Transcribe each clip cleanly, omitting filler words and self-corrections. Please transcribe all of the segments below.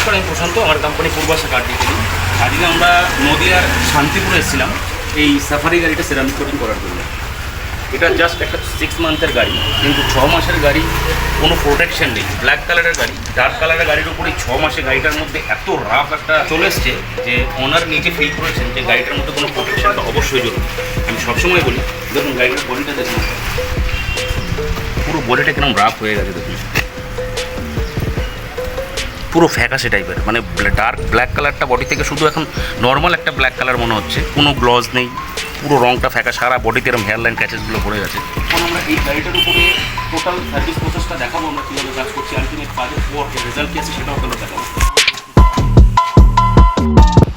নমস্কার, আমি প্রশান্ত। আমার কোম্পানি পূর্বাশা কার ডিটেইলিং। আজকে আমরা নদিয়ার শান্তিপুরে এসেছিলাম এই সাফারি গাড়িটা সেরামিক কোটিং করার জন্য। এটা জাস্ট একটা 6 মান্থের গাড়ি, কিন্তু 6 মাসের গাড়ি, কোনো প্রোটেকশন নেই। ব্ল্যাক কালারের গাড়ি, ডার্ক কালারের গাড়ির উপরে 6 মাসে গাড়িটার মধ্যে এত রাফ একটা চলে এসছে যে ওনার নিজে ফিল করেছেন যে গাড়িটার মধ্যে কোনো প্রোটেকশনটা অবশ্যই জরুরি। আমি সবসময় বলি, দেখুন গাড়িটার বডিটা দেখুন, পুরো বডিটা কিরকম রাফ হয়ে গেছে দেখুন, পুরো ফ্যাকাশে টাইপের, মানে ডার্ক ব্ল্যাক কালারটা বডি থেকে শুধু এখন নর্মাল একটা ব্ল্যাক কালার মনে হচ্ছে, কোনো গ্লজ নেই, পুরো রঙটা ফ্যাকা, সারা বডিতে এরকম হেয়ারলাইন ক্যাচেসগুলো পড়ে গেছে। এখন আমরা এই গাড়িটার উপরে টোটাল সার্ভিস প্রসেসটা দেখাবো, আমরা কীভাবে কাজ করছি, আলটিমেট কাজের পর যে রেজাল্ট কী আছে সেটাও আপনারা দেখাবো।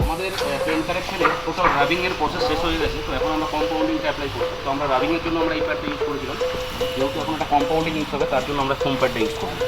আমাদের পেন্ট কারেকশনের টোটাল রাবিংয়ের প্রসেস শেষ হয়ে গেছে, তো এখন আমরা কম্পাউন্ডিংটা অ্যাপ্লাই করছি। তো আমরা রাবিংয়ের জন্য আমরা এই প্যাডটা ইউজ করেছিলাম, যেহেতু এখন একটা কম্পাউন্ডিং ইউজ হবে তার জন্য আমরা ফোম প্যাডটা ইউজ করবো।